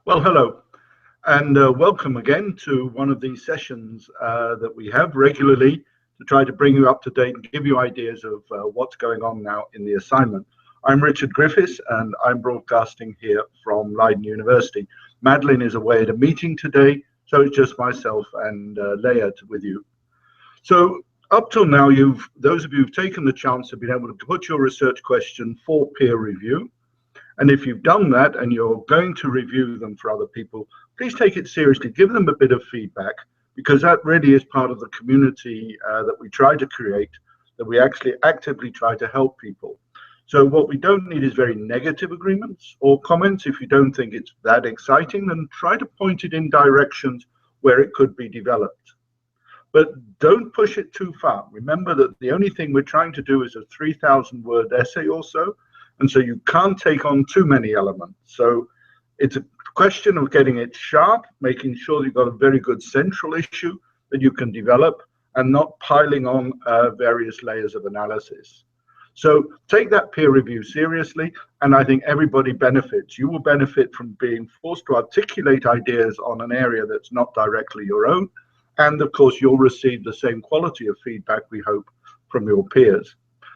Well, hello, and welcome again to one of these sessions that we have regularly to try to bring you up to date and give you ideas of what's going on now in the assignment. I'm Richard Griffiths, and I'm broadcasting here from Leiden University. Madeline is away at a meeting today, so it's just myself and Leah with you. So up till now, those of you who've taken the chance have been able to put your research question for peer review. And if you've done that and you're going to review them for other people, please take it seriously. Give them a bit of feedback, because that really is part of the community that we try to create, that we actually actively try to help people. So what we don't need is very negative agreements or comments. If you don't think it's that exciting, then try to point it in directions where it could be developed. But don't push it too far. Remember that the only thing we're trying to do is a 3,000-word essay or so. And so you can't take on too many elements. So it's a question of getting it sharp, making sure you've got a very good central issue that you can develop, and not piling on various layers of analysis. So take that peer review seriously, and I think everybody benefits. You will benefit from being forced to articulate ideas on an area that's not directly your own. And of course, you'll receive the same quality of feedback, we hope, from your peers.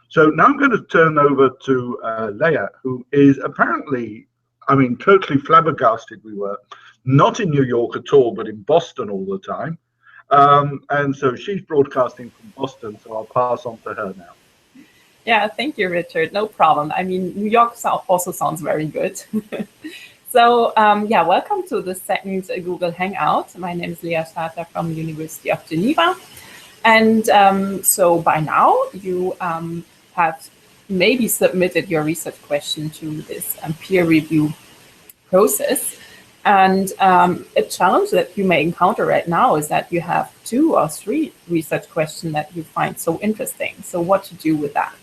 So now I'm going to turn over to Leah, who is apparently, totally flabbergasted we were. Not in New York at all, but in Boston all the time. And so she's broadcasting from Boston, so I'll pass on to her now. Yeah, thank you, Richard. No problem. New York also sounds very good. So, welcome to the second Google Hangout. My name is Leah Starter from the University of Geneva. And so by now you have maybe submitted your research question to this peer review process. And a challenge that you may encounter right now is that you have 2 or 3 research questions that you find so interesting. So what to do with that?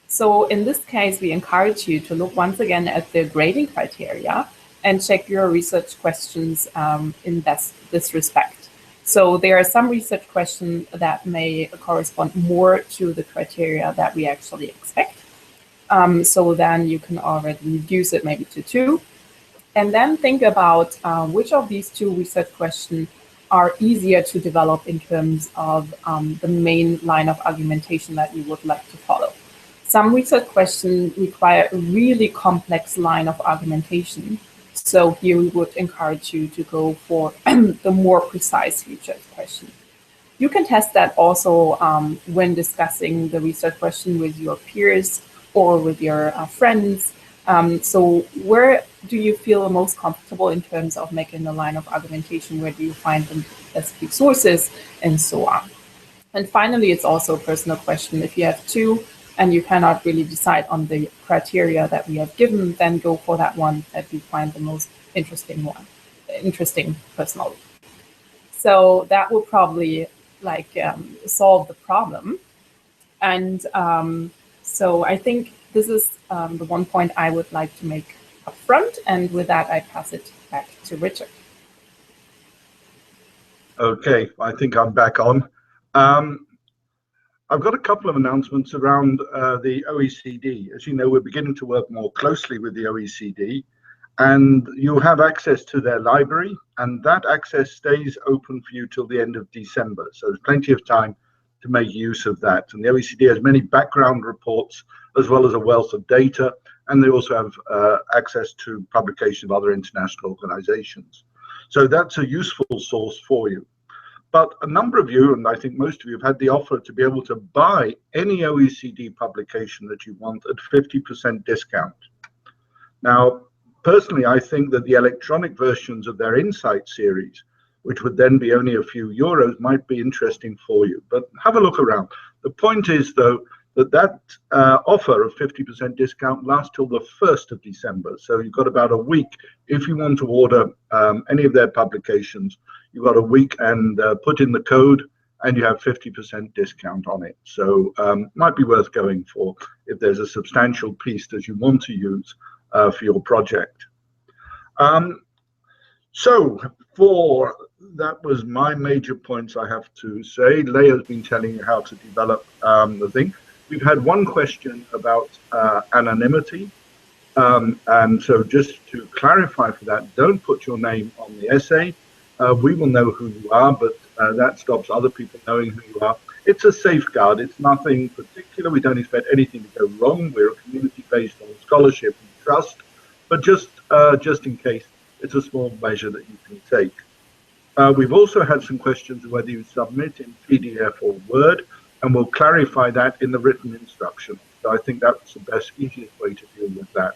So in this case, we encourage you to look once again at the grading criteria and check your research questions in this respect. So there are some research questions that may correspond more to the criteria that we actually expect. So then you can already reduce it maybe to 2. And then think about which of these 2 research questions are easier to develop in terms of the main line of argumentation that you would like to follow. Some research questions require a really complex line of argumentation. So here we would encourage you to go for the more precise research question. You can test that also when discussing the research question with your peers or with your friends. So where do you feel most comfortable in terms of making a line of argumentation? Where do you find the best resources and so on? And finally, it's also a personal question. If you have 2 and you cannot really decide on the criteria that we have given, then go for that one that you find the most interesting personally. So that will probably solve the problem. And so I think this is the one point I would like to make up front. And with that, I pass it back to Richard. Okay, I think I'm back on. I've got a couple of announcements around the OECD. As you know, we're beginning to work more closely with the OECD, and you have access to their library, and that access stays open for you till the end of December. So there's plenty of time to make use of that. And the OECD has many background reports as well as a wealth of data, and they also have access to publication of other international organizations. So that's a useful source for you. But a number of you, and I think most of you, have had the offer to be able to buy any OECD publication that you want at 50% discount. Now, personally, I think that the electronic versions of their Insight series, which would then be only a few euros, might be interesting for you. But have a look around. The point is, though, that offer of 50% discount lasts till the 1st of December. So you've got about a week. If you want to order any of their publications, you've got a week and put in the code, and you have 50% discount on it. So might be worth going for if there's a substantial piece that you want to use for your project. So that was my major points, I have to say. Leah's been telling you how to develop the thing. We've had one question about anonymity. And so just to clarify for that, don't put your name on the essay. We will know who you are, but that stops other people knowing who you are. It's a safeguard. It's nothing particular. We don't expect anything to go wrong. We're a community based on scholarship and trust, but just in case, it's a small measure that you can take. We've also had some questions of whether you submit in PDF or Word, and we'll clarify that in the written instruction. So I think that's the best, easiest way to deal with that.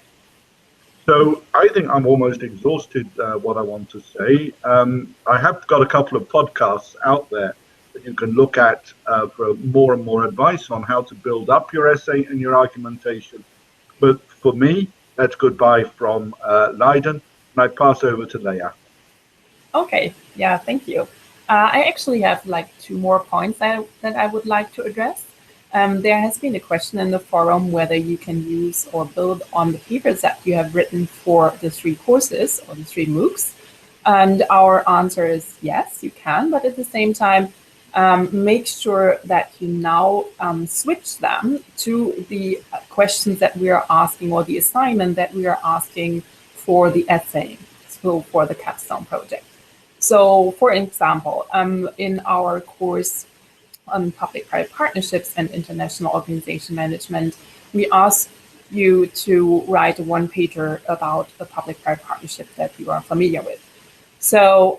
So I think I'm almost exhausted what I want to say. I have got a couple of podcasts out there that you can look at for more and more advice on how to build up your essay and your argumentation. But for me, that's goodbye from Leiden, and I pass over to Leah. Okay, yeah, thank you. I actually have like 2 more points that I would like to address. There has been a question in the forum whether you can use or build on the papers that you have written for the 3 courses or the 3 MOOCs. And our answer is yes, you can, but at the same time, make sure that you now switch them to the questions that we are asking or the assignment that we are asking for the essay, so for the capstone project. So, for example, in our course on public-private partnerships and international organization management, we ask you to write a 1-pager about a public-private partnership that you are familiar with. So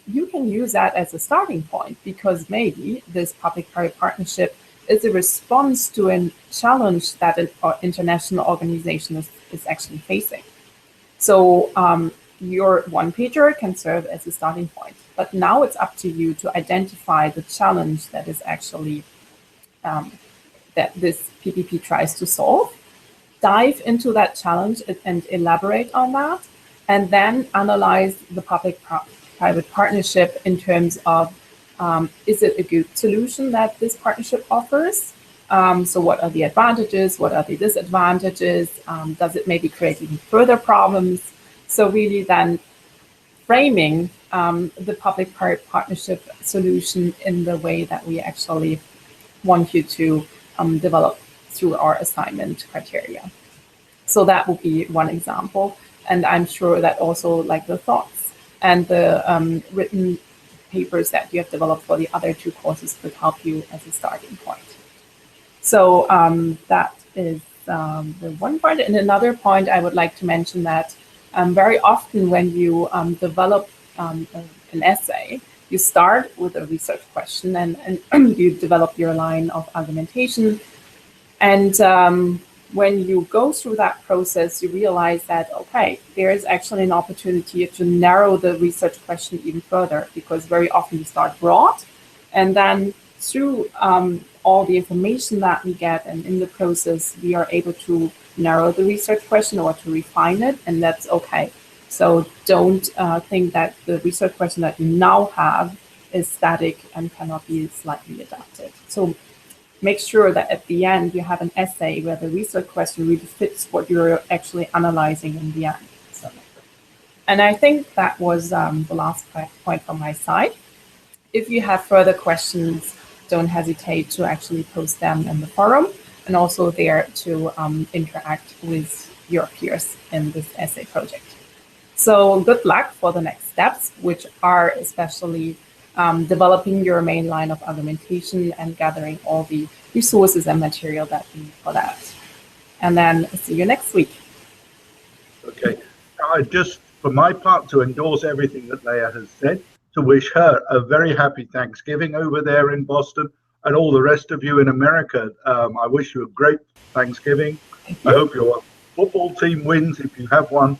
you can use that as a starting point, because maybe this public-private partnership is a response to a challenge that an international organization is actually facing. So your 1-pager can serve as a starting point, but now it's up to you to identify the challenge that is actually that this PPP tries to solve, dive into that challenge and elaborate on that, and then analyze the public-private partnership in terms of is it a good solution that this partnership offers? So what are the advantages? What are the disadvantages? Does it maybe create even further problems? So really then framing the public-private partnership solution in the way that we actually want you to develop through our assignment criteria. So that would be one example. And I'm sure that also like the thoughts and the written papers that you have developed for the other 2 courses could help you as a starting point. So that is the one point. And another point I would like to mention that very often when you develop an essay, you start with a research question and you develop your line of argumentation. And when you go through that process, you realize that, okay, there is actually an opportunity to narrow the research question even further, because very often you start broad, and then through all the information that we get and in the process, we are able to narrow the research question or to refine it, and that's okay. So don't think that the research question that you now have is static and cannot be slightly adapted. So make sure that at the end you have an essay where the research question really fits what you're actually analyzing in the end. So, and I think that was the last point from my side. If you have further questions, don't hesitate to actually post them in the forum, and also there to interact with your peers in this essay project. So good luck for the next steps, which are especially developing your main line of argumentation and gathering all the resources and material that you need for that. And then see you next week. Okay. I just, for my part, to endorse everything that Leah has said, to wish her a very happy Thanksgiving over there in Boston, and all the rest of you in America. I wish you a great Thanksgiving. I hope your football team wins if you have one,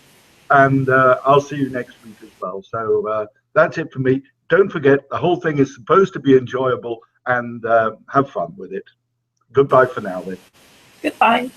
and I'll see you next week as well. So that's it for me. Don't forget, the whole thing is supposed to be enjoyable, and have fun with it. Goodbye for now then. Goodbye.